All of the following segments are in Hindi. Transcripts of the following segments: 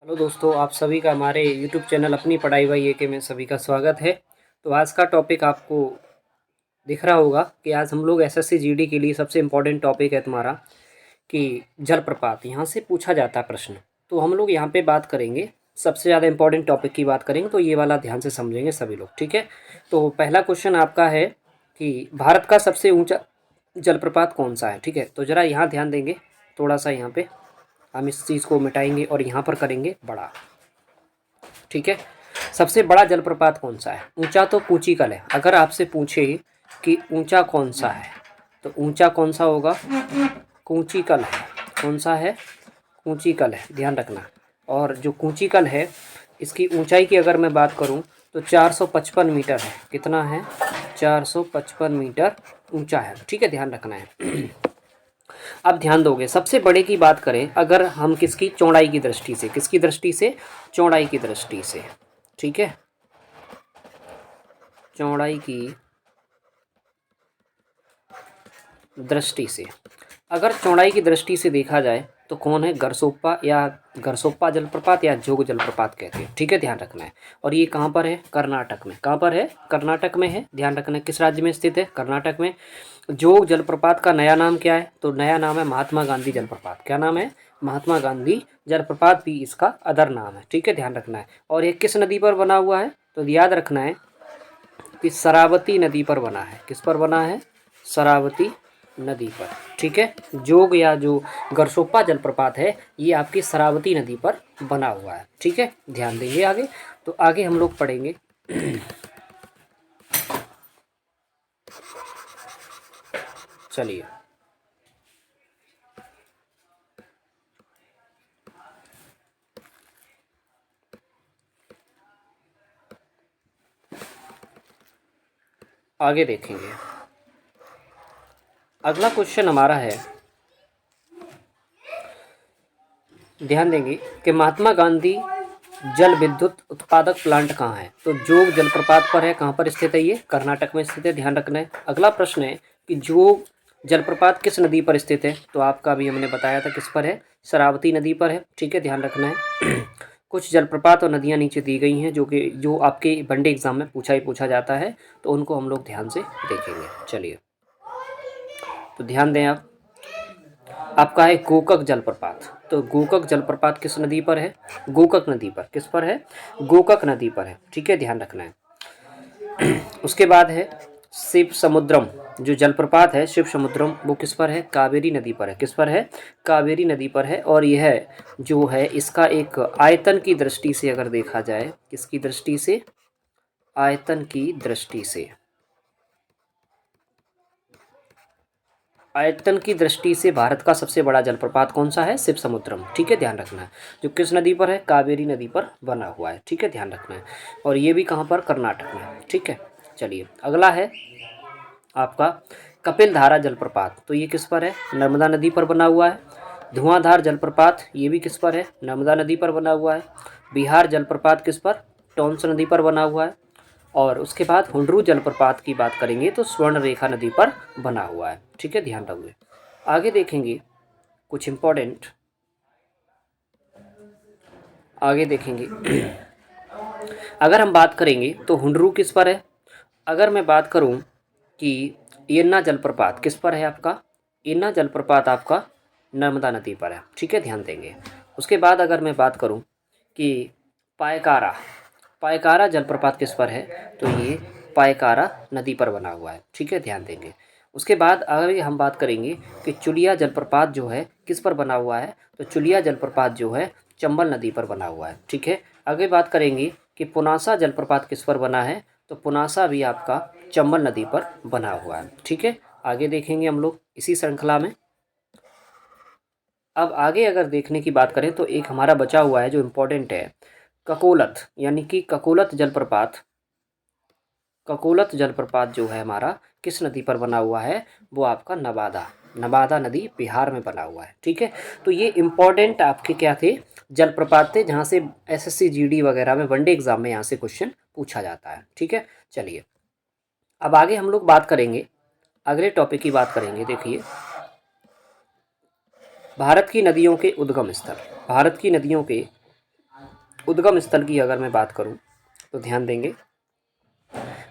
हेलो दोस्तों, आप सभी का हमारे यूट्यूब चैनल अपनी पढ़ाई बाई एके में सभी का स्वागत है। तो आज का टॉपिक आपको दिख रहा होगा कि आज हम लोग एसएससी जीडी के लिए सबसे इम्पोर्टेंट टॉपिक है तुम्हारा कि जलप्रपात। यहाँ से पूछा जाता है प्रश्न। तो हम लोग यहाँ पे बात करेंगे, सबसे ज़्यादा इम्पोर्टेंट टॉपिक की बात करेंगे, तो ये वाला ध्यान से समझेंगे सभी लोग, ठीक है। तो पहला क्वेश्चन आपका है कि भारत का सबसे ऊँचा जलप्रपात कौन सा है, ठीक है। तो ज़रा यहाँ ध्यान देंगे, थोड़ा सा यहाँ पे हम इस चीज़ को मिटाएंगे और यहाँ पर करेंगे बड़ा, ठीक है। सबसे बड़ा जलप्रपात कौन सा है? ऊंचा तो कूचिकल है। अगर आपसे पूछे कि ऊंचा कौन सा है, तो ऊंचा कौन सा होगा? कूचिकल है। कौन सा है? कूचिकल है, ध्यान रखना। और जो कूचिकल है, इसकी ऊंचाई की अगर मैं बात करूं तो 455 मीटर है। कितना है? 455 मीटर ऊंचा है, ठीक है, ध्यान रखना है। अब ध्यान दोगे, सबसे बड़े की बात करें अगर हम किसकी? चौड़ाई की दृष्टि से। किसकी दृष्टि से? चौड़ाई की दृष्टि से, ठीक है। चौड़ाई की दृष्टि से, अगर चौड़ाई की दृष्टि से देखा जाए तो कौन है? गरसोप्पा या गरसोप्पा जलप्रपात या जोग जलप्रपात कहते हैं, ठीक है, ध्यान रखना है। और ये कहाँ पर है? कर्नाटक में। कहाँ पर है? कर्नाटक में है, ध्यान रखना है। किस राज्य में स्थित है? कर्नाटक में। जोग जलप्रपात का नया नाम क्या है? तो नया नाम है महात्मा गांधी जलप्रपात। क्या नाम है? महात्मा गांधी जलप्रपात भी इसका अदर नाम है, ठीक है, ध्यान रखना है। और ये किस नदी पर बना हुआ है? तो याद रखना है कि शरावती नदी पर बना है। किस पर बना है? शरावती नदी पर, ठीक है। जोग या जो गरसोप्पा जलप्रपात है, ये आपकी शरावती नदी पर बना हुआ है, ठीक है, ध्यान देंगे आगे। तो आगे हम लोग पढ़ेंगे। चलिए आगे देखेंगे। अगला क्वेश्चन हमारा है, ध्यान देंगे कि महात्मा गांधी जल विद्युत उत्पादक प्लांट कहाँ है? तो जोग जलप्रपात पर है। कहाँ पर स्थित है? ये कर्नाटक में स्थित है, ध्यान रखना है। अगला प्रश्न है कि जोग जलप्रपात किस नदी पर स्थित है? तो आपका भी हमने बताया था किस पर है? शरावती नदी पर है, ठीक है, ध्यान रखना है। कुछ जलप्रपात और नदियाँ नीचे दी गई हैं जो आपके वनडे एग्जाम में पूछा जाता है, तो उनको हम लोग ध्यान से देखेंगे। चलिए, तो ध्यान दें आप। आपका है गोकक जलप्रपात। तो गोकक जलप्रपात किस नदी पर है? गोकक नदी पर। किस पर है? गोकक नदी पर है, ठीक है, ध्यान रखना है। उसके बाद है शिव समुद्रम। जो जलप्रपात है शिव समुद्रम, वो किस पर है? कावेरी नदी पर है। किस पर है? कावेरी नदी पर है। और यह जो है इसका एक आयतन की दृष्टि से अगर देखा जाए, किसकी दृष्टि से? आयतन की दृष्टि से। आयतन की दृष्टि से भारत का सबसे बड़ा जलप्रपात कौन सा है? शिव समुद्रम, ठीक है, ध्यान रखना है। जो किस नदी पर है? कावेरी नदी पर बना हुआ है, ठीक है, ध्यान रखना है। और ये भी कहाँ पर? कर्नाटक में, ठीक है। चलिए, अगला है आपका कपिल धारा जलप्रपात। तो ये किस पर है? नर्मदा नदी पर बना हुआ है। धुआंधार जलप्रपात, ये भी किस पर है? नर्मदा नदी पर बना हुआ है। बिहार जलप्रपात किस पर? टॉन्स नदी पर बना हुआ है। और उसके बाद हुंडरू जलप्रपात की बात करेंगे तो स्वर्ण रेखा नदी पर बना हुआ है, ठीक है, ध्यान रखिए। आगे देखेंगे कुछ इम्पोर्टेंट, आगे देखेंगे। अगर हम बात करेंगे तो हुंडरू किस पर है? अगर मैं बात करूं कि यन्ना जलप्रपात किस पर है आपका? यन्ना जलप्रपात आपका नर्मदा नदी पर है, ठीक है, ध्यान देंगे। उसके बाद अगर मैं बात करूं कि पायकारा, पायकारा जलप्रपात किस पर है? तो ये पायकारा नदी पर बना हुआ है, ठीक है, ध्यान देंगे। उसके बाद अगर हम बात करेंगे कि चुलिया जलप्रपात जो है किस पर बना हुआ है? तो चुलिया जलप्रपात जो है चंबल नदी पर बना हुआ है, ठीक है। आगे बात करेंगे कि पुनासा जलप्रपात किस पर बना है? तो पुनासा भी आपका चंबल नदी पर बना हुआ है, ठीक है। आगे देखेंगे हम लोग इसी श्रृंखला में। अब आगे अगर देखने की बात करें तो एक हमारा बचा हुआ है जो इम्पोर्टेंट है, ककोलत, यानी कि ककोलत जलप्रपात। ककोलत जलप्रपात जो है हमारा किस नदी पर बना हुआ है? वो आपका नवादा, नवादा नदी बिहार में बना हुआ है, ठीक है। तो ये इम्पोर्टेंट आपके क्या थे? जलप्रपात थे, जहाँ से एसएससी जीडी वगैरह में वनडे एग्जाम में यहाँ से क्वेश्चन पूछा जाता है, ठीक है। चलिए, अब आगे हम लोग बात करेंगे, अगले टॉपिक की बात करेंगे। देखिए, भारत की नदियों के उद्गम स्थल। भारत की नदियों के उद्गम स्थल की अगर मैं बात करूँ तो ध्यान देंगे,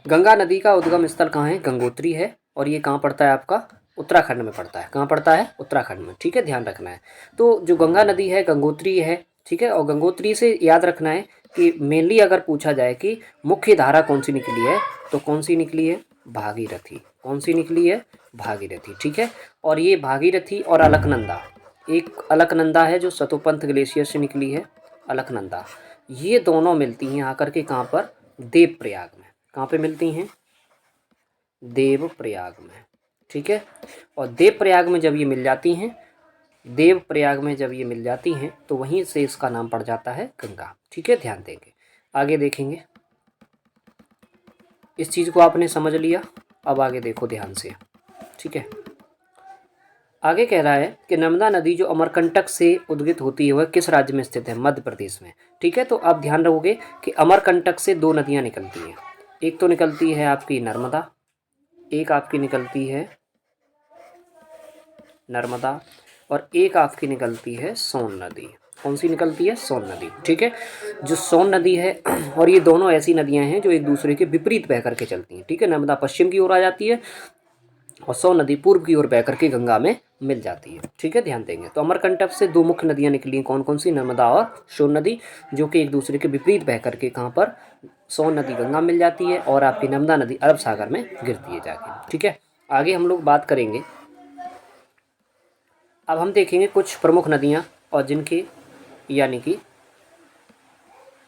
गंगा नदी का उद्गम स्थल कहाँ है? गंगोत्री है, और ये कहाँ पड़ता है आपका? उत्तराखंड में पड़ता है। कहाँ पड़ता है? उत्तराखंड में, ठीक है, ध्यान रखना है। तो जो गंगा नदी है गंगोत्री है, ठीक है, और गंगोत्री से याद रखना है कि मेनली अगर पूछा जाए कि मुख्य धारा कौन सी निकली है, तो कौन सी निकली है? भागीरथी। कौन सी निकली है? भागीरथी, ठीक है। और ये भागीरथी और अलकनंदा, एक अलकनंदा है जो सतोपंथ ग्लेशियर से निकली है, अलकनंदा, ये दोनों मिलती हैं आकर के कहाँ पर? देवप्रयाग में। कहाँ पे मिलती हैं? देवप्रयाग में, ठीक है। और देवप्रयाग में जब ये मिल जाती हैं, देवप्रयाग में जब ये मिल जाती हैं तो वहीं से इसका नाम पड़ जाता है गंगा, ठीक है, ध्यान देंगे। आगे देखेंगे, इस चीज़ को आपने समझ लिया, अब आगे देखो ध्यान से, ठीक है। आगे कह रहा है कि नर्मदा नदी जो अमरकंटक से उद्गत होती है वह किस राज्य में स्थित है? मध्य प्रदेश में, ठीक है। तो आप ध्यान रखोगे कि अमरकंटक से दो नदियाँ निकलती हैं, एक तो निकलती है आपकी नर्मदा, एक आपकी निकलती है नर्मदा, और एक आपकी निकलती है सोन नदी। कौन सी निकलती है? सोन नदी, ठीक है। जो सोन नदी है और ये दोनों ऐसी नदियां हैं जो एक दूसरे के विपरीत बह करके चलती हैं, ठीक है। नर्मदा पश्चिम की ओर आ जाती है और सोन नदी पूर्व की ओर बह करके गंगा में मिल जाती है, ठीक है, ध्यान देंगे। तो अमरकंटक से दो मुख्य नदियां निकली हैं, कौन कौन सी? नर्मदा और सोन नदी, जो कि एक दूसरे के विपरीत बह करके कहाँ पर? सोन नदी गंगा में मिल जाती है और आपकी नर्मदा नदी अरब सागर में गिरती है जाके, ठीक है। आगे हम लोग बात करेंगे, अब हम देखेंगे कुछ प्रमुख नदियाँ और जिनके, यानी कि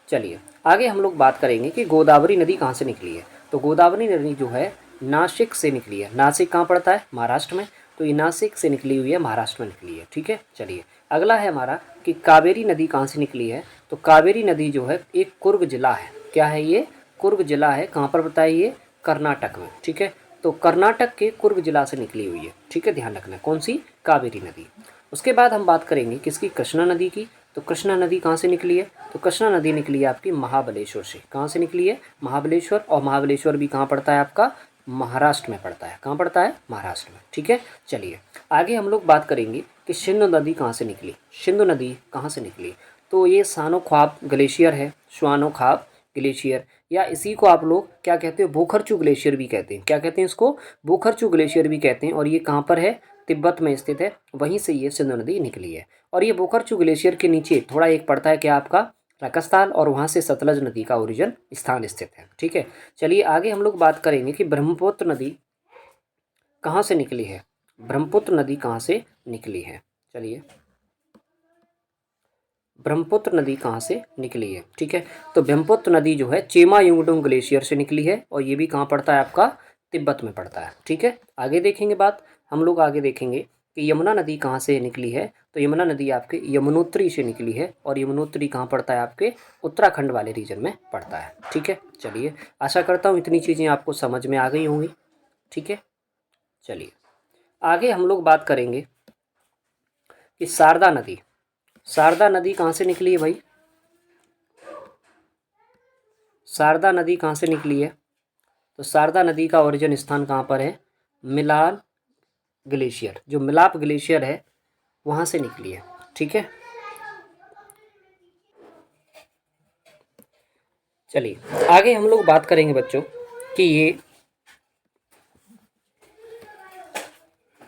चलिए आगे हम लोग बात करेंगे कि गोदावरी नदी कहाँ से निकली है। तो गोदावरी नदी जो है नासिक से निकली है। नासिक कहाँ पड़ता है? महाराष्ट्र में। तो ये नासिक से निकली हुई है, महाराष्ट्र में निकली है, ठीक है। चलिए अगला है हमारा कि कावेरी नदी कहाँ से निकली है। तो कावेरी नदी जो है एक कुर्ग जिला है। क्या है ये? कुर्ग जिला है। कहाँ पर बताइए? कर्नाटक में, ठीक है। तो कर्नाटक के कुर्ग जिला से निकली हुई है, ठीक है, ध्यान रखना। कौन सी? कावेरी नदी। उसके बाद हम बात करेंगे किसकी? कृष्णा नदी की। तो कृष्णा नदी कहाँ से निकली है? तो कृष्णा नदी निकली है आपकी महाबलेश्वर से। कहाँ से निकली है? महाबलेश्वर। और महाबलेश्वर भी कहाँ पड़ता है आपका? महाराष्ट्र में पड़ता है। कहाँ पड़ता है? महाराष्ट्र में, ठीक है। चलिए आगे हम लोग बात करेंगे कि सिंधु नदी कहाँ से निकली। सिंधु नदी कहाँ से निकली? तो ये सानो ख्वाब ग्लेशियर है, स्वानो ख्वाब ग्लेशियर, या इसी को आप लोग क्या कहते हो? बोखरचू ग्लेशियर भी कहते हैं। क्या कहते हैं इसको? बोखरचू ग्लेशियर भी कहते हैं। और ये कहाँ पर है? तिब्बत में स्थित है, वहीं से ये सिंधु नदी निकली है। और ये बोखरचू ग्लेशियर के नीचे थोड़ा एक पड़ता है क्या आपका? राजस्थान, और वहाँ से सतलज नदी का ओरिजिन स्थान स्थित है, ठीक है। चलिए आगे हम लोग बात करेंगे कि ब्रह्मपुत्र नदी कहाँ से निकली है। ब्रह्मपुत्र नदी कहाँ से निकली है? चलिए ब्रह्मपुत्र नदी कहाँ से निकली है, ठीक है। तो ब्रह्मपुत्र नदी जो है चेमा युंगडुंग ग्लेशियर से निकली है, और ये भी कहाँ पड़ता है आपका? तिब्बत में पड़ता है, ठीक है। आगे देखेंगे बात, हम लोग आगे देखेंगे कि यमुना नदी कहाँ से निकली है। तो यमुना नदी आपके यमुनोत्री से निकली है, और यमुनोत्री कहाँ पड़ता है? आपके उत्तराखंड वाले रीजन में पड़ता है, ठीक है। चलिए आशा करता हूँ इतनी चीज़ें आपको समझ में आ गई होंगी, ठीक है। चलिए आगे हम लोग बात करेंगे कि शारदा नदी, शारदा नदी कहाँ से निकली है भाई? शारदा नदी कहाँ से निकली है? तो शारदा नदी का ओरिजिन स्थान कहाँ पर है? मिलान ग्लेशियर, जो मिलाप ग्लेशियर है वहाँ से निकली है, ठीक है। चलिए आगे हम लोग बात करेंगे बच्चों कि ये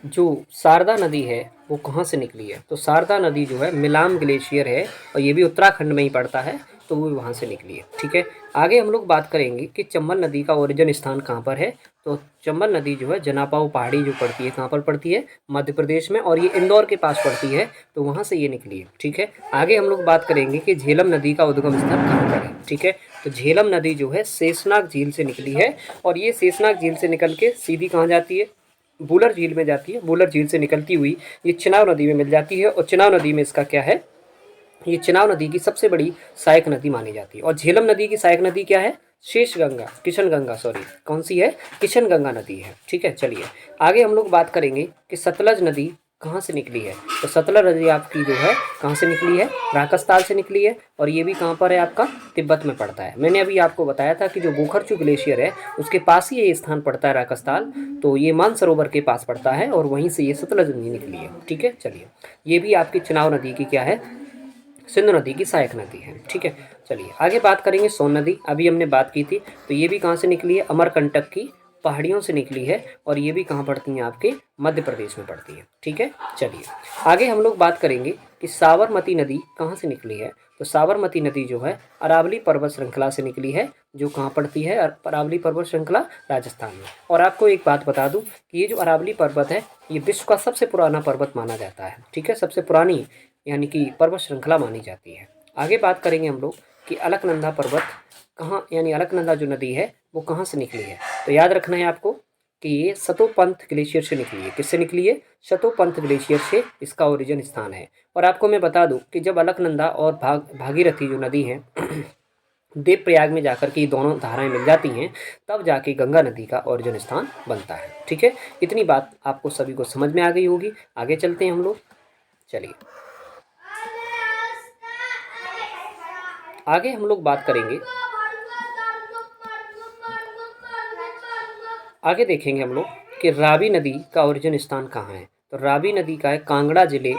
जो शारदा नदी है वो कहाँ से निकली है। तो शारदा नदी जो है मिलाम ग्लेशियर है, और ये भी उत्तराखंड में ही पड़ता है, तो वो वहाँ से निकली है, ठीक है। आगे हम लोग बात करेंगे कि चंबल नदी का ओरिजिन स्थान कहाँ पर है। तो चंबल नदी जो है जनापाऊ पहाड़ी जो पड़ती है, कहाँ पर पड़ती है? मध्य प्रदेश में, और ये इंदौर के पास पड़ती है, तो वहाँ से ये निकली है, ठीक है। आगे हम लोग बात करेंगे कि झेलम नदी का उद्गम स्थल कहाँ पर है, ठीक है। तो झेलम नदी जो है शेषनाग झील से निकली है, और ये शेषनाग झील से निकल के सीधी कहाँ जाती है? बूलर झील में जाती है। बूलर झील से निकलती हुई ये चिनाब नदी में मिल जाती है, और चिनाब नदी में इसका क्या है? ये चिनाब नदी की सबसे बड़ी सहायक नदी मानी जाती है। और झेलम नदी की सहायक नदी क्या है? शेष गंगा, किशन गंगा, सॉरी कौन सी है? किशन गंगा नदी है, ठीक है। चलिए आगे हम लोग बात करेंगे कि सतलज नदी कहाँ से निकली है। तो सतलज नदी आपकी जो है कहाँ से निकली है? राजस्थान से निकली है, और ये भी कहाँ पर है आपका? तिब्बत में पड़ता है। मैंने अभी आपको बताया था कि जो बोखरचू ग्लेशियर है उसके पास ही ये स्थान पड़ता है, राजस्थान, तो ये मानसरोवर के पास पड़ता है, और वहीं से ये सतलज नदी निकली है, ठीक है। चलिए ये भी आपकी चिनाब नदी की क्या है? सिंधु नदी की सहायक नदी है। ठीक है, चलिए आगे बात करेंगे सोन नदी। अभी हमने बात की थी, तो ये भी कहाँ से निकली है? अमरकंटक की पहाड़ियों से निकली है, और ये भी कहाँ पड़ती हैं? आपके मध्य प्रदेश में पड़ती है। ठीक है, चलिए आगे हम लोग बात करेंगे कि साबरमती नदी कहाँ से निकली है। तो साबरमती नदी जो है अरावली पर्वत श्रृंखला से निकली है, जो कहाँ पड़ती है? अरावली पर्वत श्रृंखला राजस्थान में। और आपको एक बात बता दूं कि ये जो अरावली पर्वत है, ये विश्व का सबसे पुराना पर्वत माना जाता है। ठीक है, सबसे पुरानी यानी कि पर्वत श्रृंखला मानी जाती है। आगे बात करेंगे हम लोग कि अलकनंदा पर्वत कहाँ, यानी अलकनंदा जो नदी है वो कहाँ से निकली है। तो याद रखना है आपको कि ये सतोपंथ ग्लेशियर से निकली है। किससे निकली है? सतोपंथ ग्लेशियर से इसका ओरिजिन स्थान है। और आपको मैं बता दूं कि जब अलकनंदा और भागीरथी जो नदी है देवप्रयाग में जाकर के ये दोनों धाराएं मिल जाती हैं, तब जाके गंगा नदी का ओरिजिन स्थान बनता है। ठीक है, इतनी बात आपको सभी को समझ में आ गई होगी। आगे चलते हैं हम लोग। चलिए आगे हम लोग बात करेंगे, आगे देखेंगे हम लोग कि रावी नदी का ओरिजिन स्थान कहाँ है। तो रावी नदी का है कांगड़ा जिले,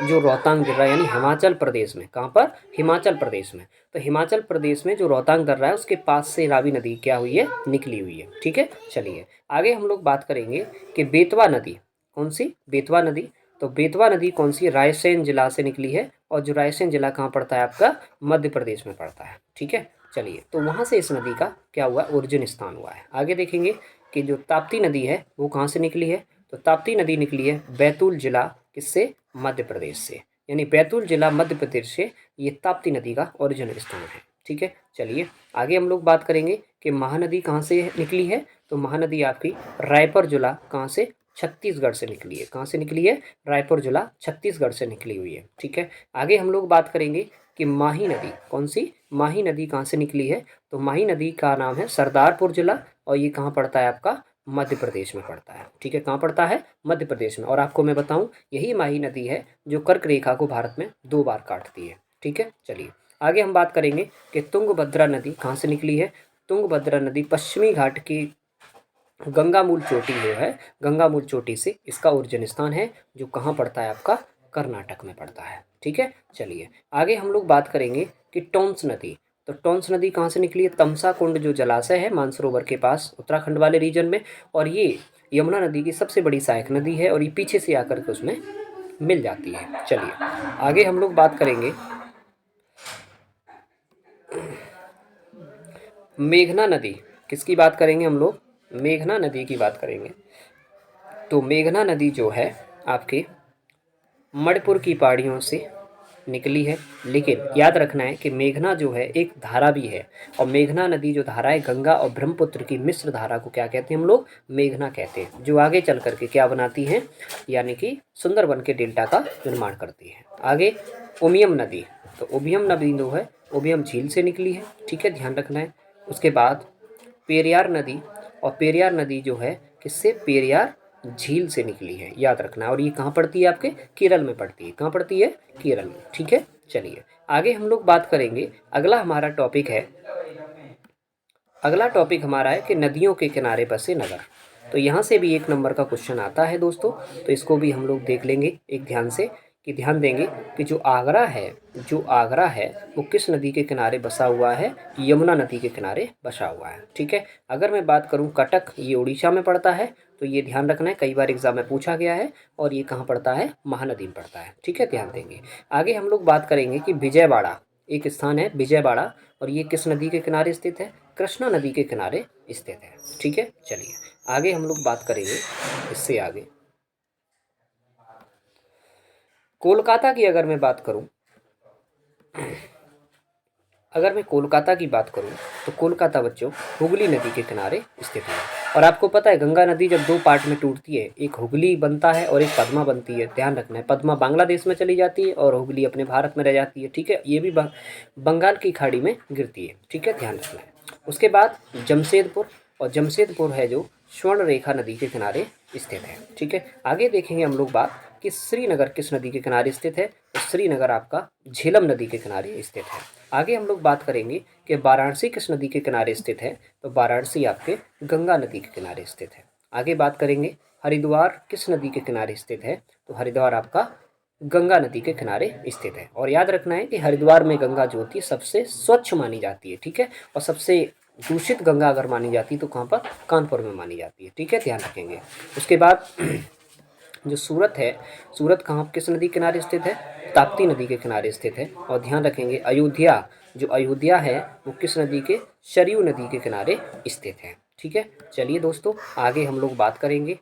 जो रोहतांग दर्रा यानी हिमाचल प्रदेश में। कहाँ पर? हिमाचल प्रदेश में। तो हिमाचल प्रदेश में जो रोहतांग दर्रा है उसके पास से रावी नदी क्या हुई है? निकली हुई है। ठीक है, चलिए आगे हम लोग बात करेंगे कि बेतवा नदी कौन सी? बेतवा नदी। तो बेतवा नदी कौन सी? रायसेन जिला से निकली है, और जो रायसेन जिला कहाँ पड़ता है? आपका मध्य प्रदेश में पड़ता है। ठीक है, चलिए तो वहाँ से इस नदी का क्या हुआ? ओरिजिन स्थान हुआ है। आगे देखेंगे कि जो ताप्ती नदी है वो कहाँ से निकली है। तो ताप्ती नदी निकली है बैतूल जिला, किससे? मध्य प्रदेश से। यानी बैतूल जिला मध्य प्रदेश से ये ताप्ती नदी का ओरिजिन स्थान है। ठीक है, चलिए आगे हम लोग बात करेंगे कि महानदी कहाँ से निकली है। तो महानदी आपकी रायपुर जिला कहाँ से? छत्तीसगढ़ से निकली है। कहाँ से निकली है? रायपुर जिला छत्तीसगढ़ से निकली हुई है। ठीक है, आगे हम लोग बात करेंगे कि माही नदी कौन सी? माही नदी कहाँ से निकली है। तो माही नदी का नाम है सरदारपुर जिला, और ये कहाँ पड़ता है? आपका मध्य प्रदेश में पड़ता है। ठीक है, कहाँ पड़ता है? मध्य प्रदेश में। और आपको मैं बताऊं, यही माही नदी है जो कर्क रेखा को भारत में 2 बार काटती है। ठीक है, चलिए आगे हम बात करेंगे कि तुंगभद्रा नदी कहाँ से निकली है। तुंगभद्रा नदी पश्चिमी घाट की गंगामूल चोटी जो है, गंगामूल चोटी से इसका ओरिजिन स्थान है, जो कहाँ पड़ता है? आपका कर्नाटक में पड़ता है। ठीक है, चलिए आगे हम लोग बात करेंगे कि टोंस नदी। तो टोंस नदी कहाँ से निकली है? तमसा कुंड जो जलाशय है मानसरोवर के पास उत्तराखंड वाले रीजन में, और ये यमुना नदी की सबसे बड़ी सहायक नदी है, और ये पीछे से आकर के उसमें मिल जाती है। चलिए आगे हम लोग बात करेंगे मेघना नदी। किसकी बात करेंगे हम लोग? मेघना नदी की बात करेंगे। तो मेघना नदी जो है आपके मणिपुर की पहाड़ियों से निकली है, लेकिन याद रखना है कि मेघना जो है एक धारा भी है, और मेघना नदी जो धारा है गंगा और ब्रह्मपुत्र की मिश्र धारा को क्या कहते हैं? हम लोग मेघना कहते हैं, जो आगे चल करके क्या बनाती है? यानी कि सुंदरबन के डेल्टा का निर्माण करती है। आगे उमियम नदी। तो उमियम नदी जो है उमियम झील से निकली है। ठीक है, ध्यान रखना है। उसके बाद पेरियार नदी, और पेरियार नदी जो है किससे? पेरियार झील से निकली है, याद रखना है। और ये कहाँ पड़ती है? आपके केरल में पड़ती है। कहाँ पड़ती है? केरल में। ठीक है, चलिए आगे हम लोग बात करेंगे। अगला हमारा टॉपिक है, अगला टॉपिक हमारा है कि नदियों के किनारे बसे नगर। तो यहाँ से भी 1 नंबर का क्वेश्चन आता है दोस्तों, तो इसको भी हम लोग देख लेंगे एक ध्यान से, कि ध्यान देंगे कि जो आगरा है, जो आगरा है वो किस नदी के किनारे बसा हुआ है? यमुना नदी के किनारे बसा हुआ है। ठीक है, अगर मैं बात करूँ कटक, ये उड़ीसा में पड़ता है, तो ये ध्यान रखना है, कई बार एग्जाम में पूछा गया है। और ये कहाँ पड़ता है? महानदी में पड़ता है। ठीक है, ध्यान देंगे। आगे हम लोग बात करेंगे कि विजयवाड़ा, एक स्थान है विजयवाड़ा, और ये किस नदी के किनारे स्थित है? कृष्णा नदी के किनारे स्थित है। ठीक है, चलिए आगे हम लोग बात करेंगे। इससे आगे कोलकाता की अगर मैं बात करूं, अगर मैं कोलकाता की बात करूं, तो कोलकाता बच्चों हुगली नदी के किनारे स्थित है। और आपको पता है गंगा नदी जब 2 पार्ट में टूटती है, एक हुगली बनता है और एक पद्मा बनती है। ध्यान रखना है, पद्मा बांग्लादेश में चली जाती है और हुगली अपने भारत में रह जाती है। ठीक है, ये भी बंगाल की खाड़ी में गिरती है। ठीक है, ध्यान रखना है। उसके बाद जमशेदपुर, और जमशेदपुर है जो स्वर्ण रेखा नदी के किनारे स्थित है। ठीक है, आगे देखेंगे हम लोग बात कि श्रीनगर किस नदी के किनारे स्थित है। तो श्रीनगर आपका झेलम नदी के किनारे स्थित है। आगे हम लोग बात करेंगे कि वाराणसी किस नदी के किनारे स्थित है। तो वाराणसी आपके गंगा नदी के किनारे स्थित है। आगे बात करेंगे हरिद्वार किस नदी के किनारे स्थित है। तो हरिद्वार आपका गंगा नदी के किनारे स्थित है। और याद रखना है कि हरिद्वार में गंगा जो होती है सबसे स्वच्छ मानी जाती है, ठीक है। और सबसे दूषित गंगा अगर मानी जाती है तो कहाँ पर, कानपुर में मानी जाती है, ठीक है, ध्यान रखेंगे। उसके बाद जो सूरत है, सूरत कहाँ किस नदी के किनारे स्थित है, ताप्ती नदी के किनारे स्थित है। और ध्यान रखेंगे अयोध्या, जो अयोध्या है वो किस नदी के, सरयू नदी के किनारे स्थित है, ठीक है। चलिए दोस्तों आगे हम लोग बात करेंगे,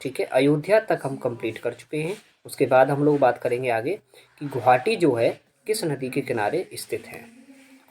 ठीक है। अयोध्या तक हम कंप्लीट कर चुके हैं। उसके बाद हम लोग बात करेंगे आगे कि गुवाहाटी जो है किस नदी के किनारे स्थित है।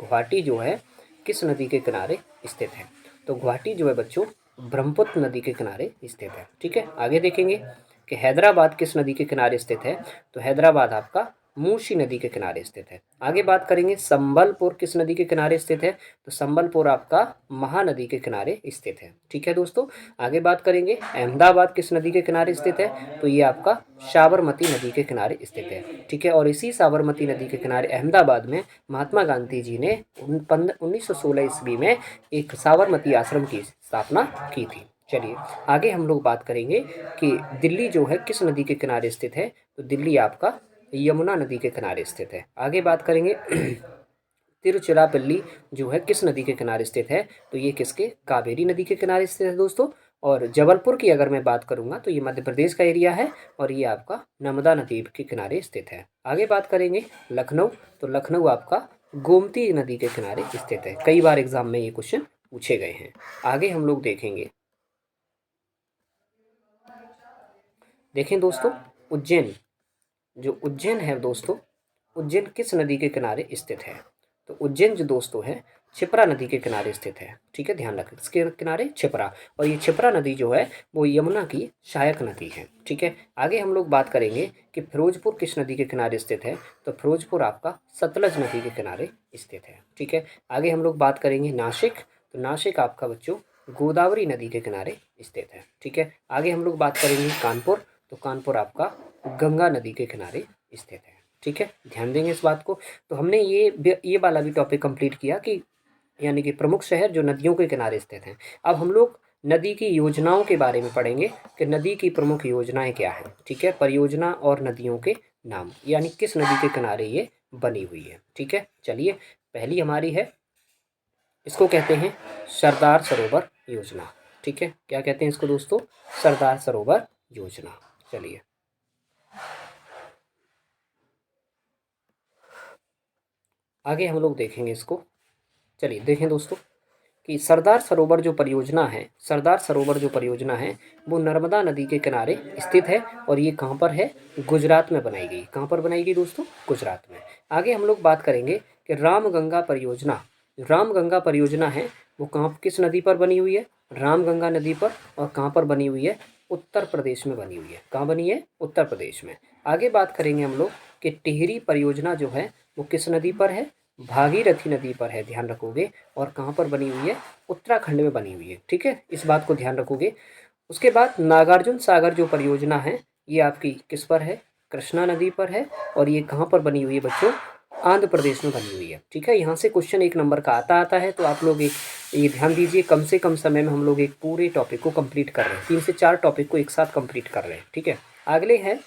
गुवाहाटी जो है किस नदी के किनारे स्थित है, तो गुवाहाटी जो है बच्चों ब्रह्मपुत्र नदी के किनारे स्थित है, ठीक है। आगे देखेंगे कि हैदराबाद किस नदी के किनारे स्थित है, तो हैदराबाद आपका मूसी नदी के किनारे स्थित है। आगे बात करेंगे संबलपुर किस नदी के किनारे स्थित है, तो संबलपुर आपका महानदी के किनारे स्थित है, ठीक है दोस्तों। आगे बात करेंगे अहमदाबाद किस नदी के किनारे स्थित है, तो ये आपका साबरमती नदी के किनारे स्थित है, ठीक है। और इसी साबरमती नदी के किनारे अहमदाबाद में महात्मा गांधी जी ने 1916 ईस्वी में एक साबरमती आश्रम की स्थापना की थी। चलिए आगे हम लोग बात करेंगे कि दिल्ली जो है किस नदी के किनारे स्थित है, तो दिल्ली आपका यमुना नदी के किनारे स्थित है। आगे बात करेंगे तिरुचिरापल्ली जो है किस नदी के किनारे स्थित है, तो ये किसके, कावेरी नदी के किनारे स्थित है दोस्तों। और जबलपुर की अगर मैं बात करूंगा तो ये मध्य प्रदेश का एरिया है और ये आपका नर्मदा नदी के किनारे स्थित है। आगे बात करेंगे लखनऊ, तो लखनऊ आपका गोमती नदी के किनारे स्थित है। कई बार एग्जाम में ये क्वेश्चन पूछे गए हैं। आगे हम लोग देखेंगे, देखें दोस्तों उज्जैन, जो उज्जैन है दोस्तों, उज्जैन किस नदी के किनारे स्थित है, तो उज्जैन जो दोस्तों है क्षिप्रा नदी के किनारे स्थित है, ठीक है, ध्यान रखें इसके किनारे क्षिप्रा। और ये क्षिप्रा नदी जो है वो यमुना की सहायक नदी है, ठीक है। आगे हम लोग बात करेंगे कि फिरोजपुर किस नदी के किनारे स्थित है, तो फिरोजपुर आपका सतलज नदी के किनारे स्थित है, ठीक है। आगे हम लोग बात करेंगे नासिक, तो नासिक आपका बच्चों गोदावरी नदी के किनारे स्थित है, ठीक है। आगे हम लोग बात करेंगे कानपुर, तो कानपुर आपका गंगा नदी के किनारे स्थित है, ठीक है, ध्यान देंगे इस बात को। तो हमने ये वाला भी टॉपिक कंप्लीट किया कि यानी कि प्रमुख शहर जो नदियों के किनारे स्थित हैं। अब हम लोग नदी की योजनाओं के बारे में पढ़ेंगे कि नदी की प्रमुख योजनाएं क्या हैं, ठीक है। परियोजना और नदियों के नाम, यानी किस नदी के किनारे ये बनी हुई है, ठीक है। चलिए पहली हमारी है, इसको कहते हैं सरदार सरोवर योजना, ठीक है। क्या कहते हैं इसको दोस्तों, सरदार सरोवर योजना। चलिए आगे हम लोग देखेंगे इसको। चलिए देखें दोस्तों कि सरदार सरोवर जो परियोजना है, सरदार सरोवर जो परियोजना है वो नर्मदा नदी के किनारे स्थित है। और ये कहाँ पर है, गुजरात में बनाई गई। कहाँ पर बनाई गई दोस्तों, गुजरात में। आगे हम लोग बात करेंगे कि रामगंगा परियोजना, रामगंगा परियोजना है वो कहाँ किस नदी पर बनी हुई है, रामगंगा नदी पर। और कहाँ पर बनी हुई है, उत्तर प्रदेश में बनी हुई है। कहाँ बनी है, उत्तर प्रदेश में। आगे बात करेंगे हम लोग कि टिहरी परियोजना जो है वो किस नदी पर है, भागीरथी नदी पर है, ध्यान रखोगे। और कहाँ पर बनी हुई है, उत्तराखंड में बनी हुई है, ठीक है, इस बात को ध्यान रखोगे। उसके बाद नागार्जुन सागर जो परियोजना है ये आपकी किस पर है, कृष्णा नदी पर है। और ये कहाँ पर बनी हुई है बच्चों, आंध्र प्रदेश में बनी हुई है, ठीक है। यहाँ से क्वेश्चन एक नंबर का आता है। तो आप लोग एक ये ध्यान दीजिए, कम से कम समय में हम लोग एक पूरे टॉपिक को कंप्लीट कर रहे हैं, 3 से 4 टॉपिक को एक साथ कंप्लीट कर रहे हैं, ठीक है। अगले है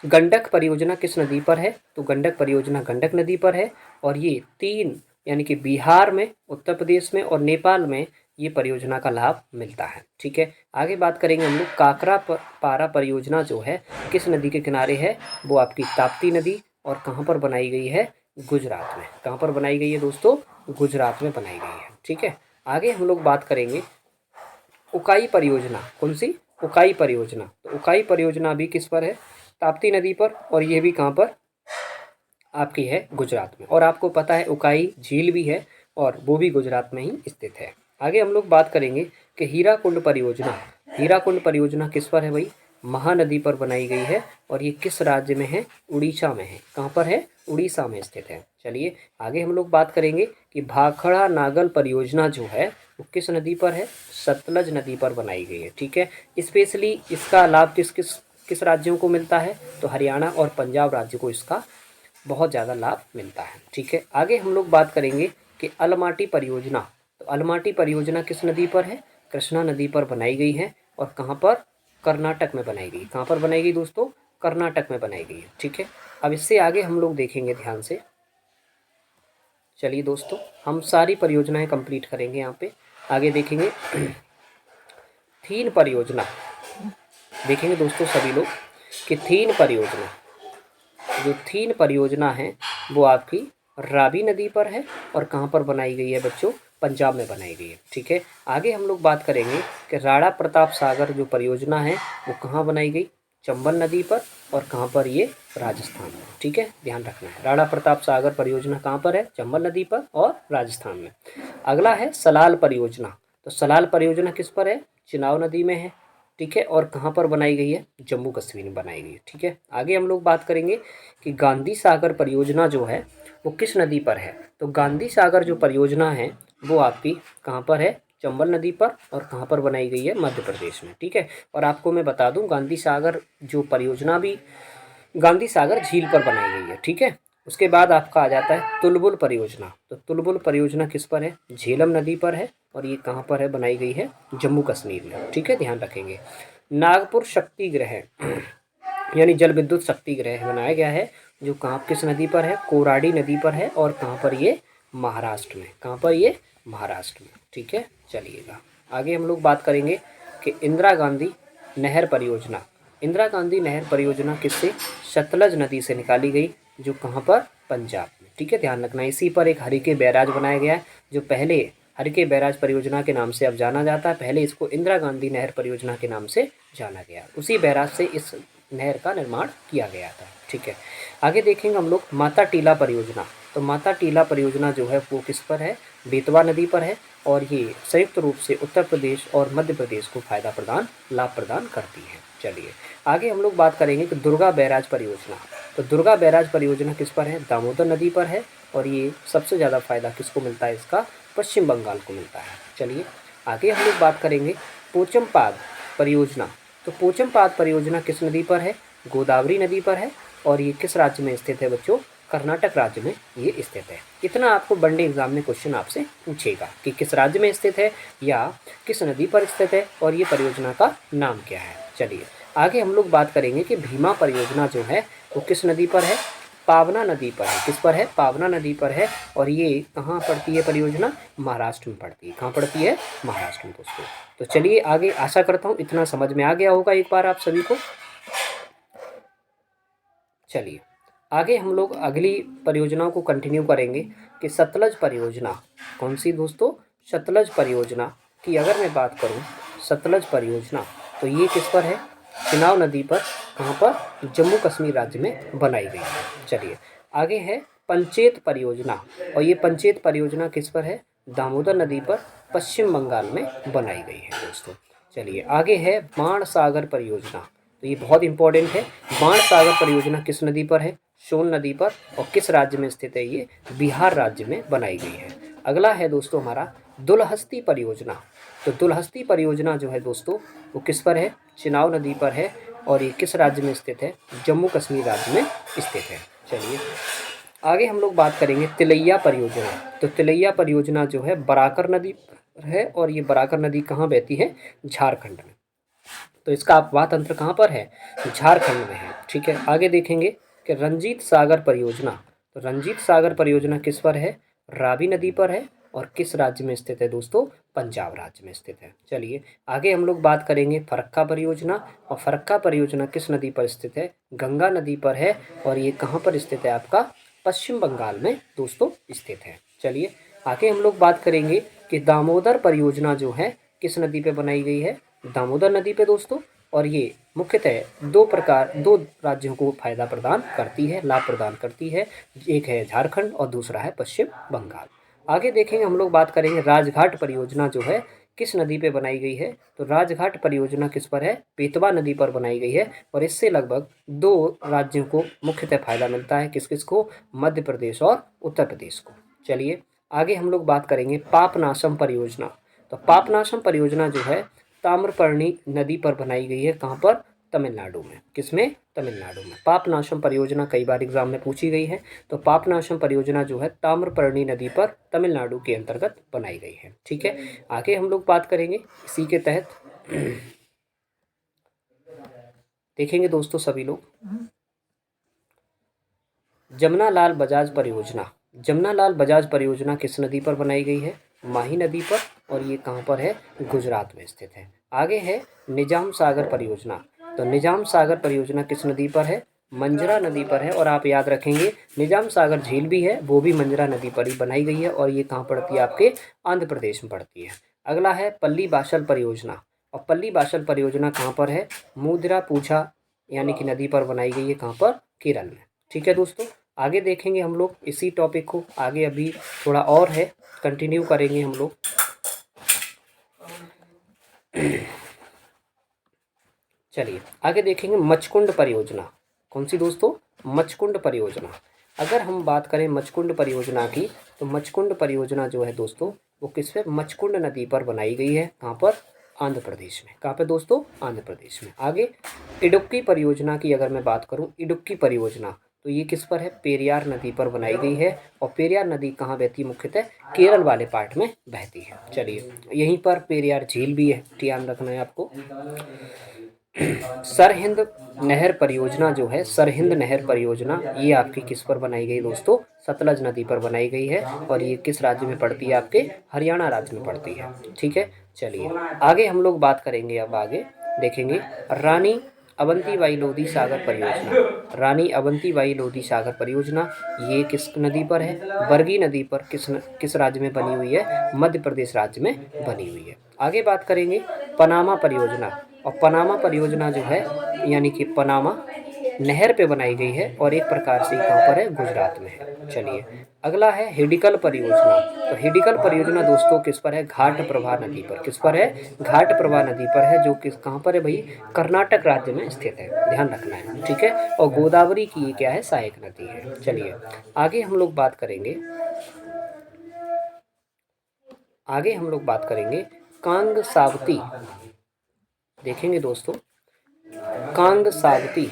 गंडक परियोजना किस नदी पर है, तो गंडक परियोजना गंडक नदी पर है। और ये 3 यानी कि बिहार में, उत्तर प्रदेश में और नेपाल में ये परियोजना का लाभ मिलता है, ठीक है। आगे बात करेंगे हम लोग काकरा पारा परियोजना जो है किस नदी के किनारे है, वो आपकी ताप्ती नदी। और कहाँ पर बनाई गई है, गुजरात में। कहाँ पर बनाई गई है दोस्तों, गुजरात में बनाई गई है, ठीक है। आगे हम लोग बात करेंगे उकाई परियोजना, कौन सी, उकाई परियोजना। तो उकाई परियोजना भी किस पर है, ताप्ती नदी पर। और ये भी कहाँ पर आपकी है, गुजरात में। और आपको पता है उकाई झील भी है और वो भी गुजरात में ही स्थित है। आगे हम लोग बात करेंगे कि हीराकुंड परियोजना, हीराकुंड परियोजना किस पर है भाई, महानदी पर बनाई गई है। और ये किस राज्य में है, उड़ीसा में है। कहाँ पर है, उड़ीसा में स्थित है। चलिए आगे हम लोग बात करेंगे कि भाखड़ा नागल परियोजना जो है वो किस नदी पर है, सतलज नदी पर बनाई गई है, ठीक है। स्पेशली इसका लाभ किस किस किस राज्यों को मिलता है, तो हरियाणा और पंजाब राज्य को इसका बहुत ज़्यादा लाभ मिलता है, ठीक है। आगे हम लोग बात करेंगे कि अलमाटी परियोजना, तो अलमाटी परियोजना किस नदी पर है, कृष्णा नदी पर बनाई गई है। और कहाँ पर, कर्नाटक में बनाई गई। कहाँ पर बनाई गई दोस्तों, कर्नाटक में बनाई गई है। ठीक है, अब इससे आगे हम लोग देखेंगे ध्यान से। चलिए दोस्तों, हम सारी परियोजनाएं कंप्लीट करेंगे। यहाँ पे आगे देखेंगे थीन परियोजना, देखेंगे दोस्तों सभी लोग कि थीन परियोजना, जो थीन परियोजना है वो आपकी रावी नदी पर है और कहाँ पर बनाई गई है बच्चों, पंजाब में बनाई गई है। ठीक है, आगे हम लोग बात करेंगे कि राणा प्रताप सागर जो परियोजना है वो कहाँ बनाई गई, चंबल नदी पर, और कहाँ पर, ये राजस्थान में। ठीक है, ध्यान रखना है, राणा प्रताप सागर परियोजना कहाँ पर है, चंबल नदी पर और राजस्थान में। अगला है सलाल परियोजना, तो सलाल परियोजना किस पर है, चिनाब नदी में है। ठीक है, और कहाँ पर बनाई गई है, जम्मू कश्मीर में बनाई गई है। ठीक है, आगे हम लोग बात करेंगे कि गांधी सागर परियोजना जो है वो किस नदी पर है, तो गांधी सागर जो परियोजना है वो आपकी कहाँ पर है, चंबल नदी पर, और कहाँ पर बनाई गई है, मध्य प्रदेश में। ठीक है, और आपको मैं बता दूं गांधी सागर जो परियोजना भी गांधी सागर झील पर बनाई गई है। ठीक है, उसके बाद आपका आ जाता है तुलबुल परियोजना, तो तुलबुल परियोजना किस पर है, झेलम नदी पर है, और ये कहाँ पर है, बनाई गई है जम्मू कश्मीर में। ठीक है, ध्यान रखेंगे। नागपुर शक्ति ग्रह यानी जल विद्युत शक्ति ग्रह बनाया गया है, जो कहाँ किस नदी पर है, कोराडी नदी पर है, और कहाँ पर, ये महाराष्ट्र में। कहाँ पर, ये महाराष्ट्र में। ठीक है, चलिएगा आगे हम लोग बात करेंगे कि इंदिरा गांधी नहर परियोजना, इंदिरा गांधी नहर परियोजना किससे, सतलज नदी से निकाली गई, जो कहाँ पर, पंजाब में। ठीक है, ध्यान रखना, इसी पर एक हरिके बैराज बनाया गया है, जो पहले हरिके बैराज परियोजना के नाम से अब जाना जाता है, पहले इसको इंदिरा गांधी नहर परियोजना के नाम से जाना गया। उसी बैराज से इस नहर का निर्माण किया गया था। ठीक है, आगे देखेंगे हम लोग माता टीला परियोजना, तो माता टीला परियोजना जो है वो किस पर है, बेतवा नदी पर है, और ये संयुक्त रूप से उत्तर प्रदेश और मध्य प्रदेश को लाभ प्रदान करती है। चलिए आगे हम लोग बात करेंगे कि दुर्गा बैराज परियोजना, तो दुर्गा बैराज परियोजना किस पर है, दामोदर नदी पर है, और ये सबसे ज़्यादा फायदा किसको मिलता है, इसका पश्चिम बंगाल को मिलता है। चलिए आगे हम लोग बात करेंगे पोचमपाद परियोजना, तो पोचमपाद परियोजना किस नदी पर है, गोदावरी नदी पर है, और ये किस राज्य में स्थित है बच्चों, कर्नाटक राज्य में ये स्थित है। इतना आपको वनडे एग्जाम में क्वेश्चन आपसे पूछेगा कि किस राज्य में स्थित है या किस नदी पर स्थित है, और ये परियोजना का नाम क्या है। चलिए आगे हम लोग बात करेंगे कि भीमा परियोजना जो है वो किस नदी पर है, पावना नदी पर है। किस पर है, पावना नदी पर है, और ये कहाँ पड़ती है परियोजना, महाराष्ट्र में पड़ती है। कहाँ पड़ती है, महाराष्ट्र में दोस्तों। तो चलिए आगे, आशा करता हूँ इतना समझ में आ गया होगा एक बार आप सभी को। चलिए आगे हम लोग अगली परियोजनाओं को कंटिन्यू करेंगे कि सतलज परियोजना, कौन सी दोस्तों, सतलज परियोजना की अगर मैं बात करूं, सतलज परियोजना तो ये किस पर है, चिनाब नदी पर, कहाँ पर, जम्मू कश्मीर राज्य में बनाई गई है। चलिए आगे है पंचेत परियोजना, और ये पंचेत परियोजना किस पर है, दामोदर नदी पर, पश्चिम बंगाल में बनाई गई है दोस्तों। चलिए आगे है बाण सागर परियोजना, तो ये बहुत इंपॉर्टेंट है। बाण सागर परियोजना किस नदी पर है, सोन नदी पर, और किस राज्य में स्थित है, ये बिहार राज्य में बनाई गई है। अगला है दोस्तों हमारा दुलहस्ती परियोजना, तो दुलहस्ती परियोजना जो है दोस्तों वो किस पर है, चिनाब नदी पर है, और ये किस राज्य में स्थित है, जम्मू कश्मीर राज्य में स्थित है। चलिए आगे हम लोग बात करेंगे तिलैया परियोजना, तो तिलैया परियोजना जो है बराकर नदी पर है, और ये बराकर नदी कहाँ बहती है, झारखंड में। तो इसका अपवाह तंत्र कहाँ पर है, झारखंड में है। ठीक है, आगे देखेंगे कि रंजीत सागर परियोजना, तो रंजीत सागर परियोजना किस पर है, रावी नदी पर है, और किस राज्य में स्थित है दोस्तों, पंजाब राज्य में स्थित है। चलिए आगे हम लोग बात करेंगे फरक्का परियोजना, और फरक्का परियोजना किस नदी पर स्थित है, गंगा नदी पर है, और ये कहाँ पर स्थित है, आपका पश्चिम बंगाल में दोस्तों स्थित है। चलिए आगे हम लोग बात करेंगे कि दामोदर परियोजना जो है किस नदी पे बनाई गई है, दामोदर नदी पे दोस्तों, और ये मुख्यतः दो राज्यों को फायदा प्रदान करती है, लाभ प्रदान करती है। एक है झारखंड और दूसरा है पश्चिम बंगाल। आगे देखेंगे हम लोग बात करेंगे राजघाट परियोजना जो है किस नदी पे बनाई गई है, तो राजघाट परियोजना किस पर है, बेतवा नदी पर बनाई गई है, और इससे लगभग दो राज्यों को मुख्यतः फायदा मिलता है, किस किस को, मध्य प्रदेश और उत्तर प्रदेश को। चलिए आगे हम लोग बात करेंगे पापनाशम परियोजना, तो पापनाशम परियोजना जो है ताम्रपर्णी नदी पर बनाई गई है, कहाँ पर, तमिलनाडु में। किसमें, तमिलनाडु में। पापनाशम परियोजना कई बार एग्जाम में पूछी गई है, तो पापनाशम परियोजना जो है ताम्रपर्णी नदी पर तमिलनाडु के अंतर्गत बनाई गई है। ठीक है, आगे हम लोग बात करेंगे इसी के तहत देखेंगे दोस्तों सभी लोग। जमनालाल बजाज परियोजना, जमनालाल बजाज परियोजना किस नदी पर बनाई गई है? माही नदी पर, और ये कहाँ पर है? गुजरात में स्थित है। आगे है निजाम सागर परियोजना, तो निजाम सागर परियोजना किस नदी पर है? मंजरा नदी पर है। और आप याद रखेंगे निजाम सागर झील भी है, वो भी मंजरा नदी पर ही बनाई गई है, और ये कहाँ पड़ती है? आपके आंध्र प्रदेश में पड़ती है। अगला है पल्ली बाशल परियोजना, और पल्ली बाशल परियोजना कहाँ पर है? मुद्रा पूछा यानी कि नदी पर बनाई गई है, कहाँ पर? केरल में। ठीक है दोस्तों, आगे देखेंगे हम लोग इसी टॉपिक को, आगे अभी थोड़ा और है, कंटिन्यू करेंगे हम लोग। चलिए आगे देखेंगे मचकुंड परियोजना। कौन सी दोस्तों? मचकुंड परियोजना। अगर हम बात करें मचकुंड परियोजना की, तो मचकुंड परियोजना जो है दोस्तों वो किस पे? मचकुंड नदी पर बनाई गई है। कहाँ पर? आंध्र प्रदेश में। कहाँ पे दोस्तों? आंध्र प्रदेश में। आगे इडुक्की परियोजना की अगर मैं बात करूँ, इडुक्की परियोजना, तो ये किस पर है? पेरियार नदी पर बनाई गई है। और पेरियार नदी कहाँ बहती है? मुख्यतः केरल वाले पार्ट में बहती है। चलिए यहीं पर पेरियार झील भी है, ध्यान रखना है आपको। सरहिंद नहर परियोजना जो है, सरहिंद नहर परियोजना, ये आपकी किस पर बनाई गई दोस्तों? सतलज नदी पर बनाई गई है, और ये किस राज्य में पड़ती है? आपके हरियाणा राज्य में पड़ती है। ठीक है, चलिए आगे हम लोग बात करेंगे। अब आगे देखेंगे रानी अवंतीबाई लोधी सागर परियोजना। रानी अवंतीबाई लोधी सागर परियोजना ये किस नदी पर है? बरगी नदी पर। किस राज्य में बनी हुई है? मध्य प्रदेश राज्य में बनी हुई है। आगे बात करेंगे पनामा परियोजना, और पनामा परियोजना जो है यानी कि पनामा नहर पे बनाई गई है, और एक प्रकार से कहाँ पर है? गुजरात में है। चलिए अगला है हिडिकल परियोजना, तो हिडिकल परियोजना दोस्तों किस पर है? घाट प्रभा नदी पर। किस पर है? घाट प्रभा नदी पर है, जो किस कहाँ पर है भाई? कर्नाटक राज्य में स्थित है, ध्यान रखना है। ठीक है, और गोदावरी की ये क्या है? सहायक नदी है। चलिए आगे हम लोग बात करेंगे, आगे हम लोग बात करेंगे कांग सावती। देखेंगे दोस्तों कांग सावती,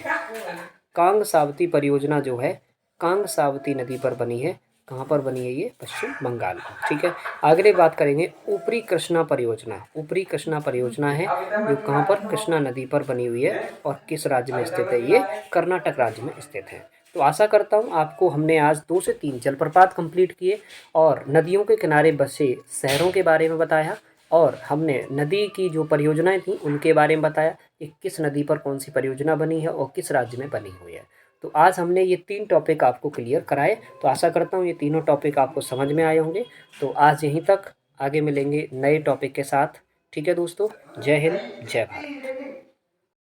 कांग सावती परियोजना जो है कांग सावती नदी पर बनी है। कहाँ पर बनी है? ये पश्चिम बंगाल में। ठीक है, आगे बात करेंगे ऊपरी कृष्णा परियोजना। ऊपरी कृष्णा परियोजना है जो कहाँ पर? कृष्णा नदी पर बनी हुई है, और किस राज्य में स्थित है? ये कर्नाटक राज्य में स्थित है। तो आशा करता हूँ आपको हमने आज 2 से 3 जलप्रपात कंप्लीट किए, और नदियों के किनारे बसे शहरों के बारे में बताया, और हमने नदी की जो परियोजनाएं थी उनके बारे में बताया कि किस नदी पर कौन सी परियोजना बनी है और किस राज्य में बनी हुई है। तो आज हमने ये 3 टॉपिक आपको क्लियर कराए, तो आशा करता हूँ ये तीनों टॉपिक आपको समझ में आए होंगे। तो आज यहीं तक, आगे मिलेंगे नए टॉपिक के साथ। ठीक है दोस्तों, जय हिंद, जय भारत।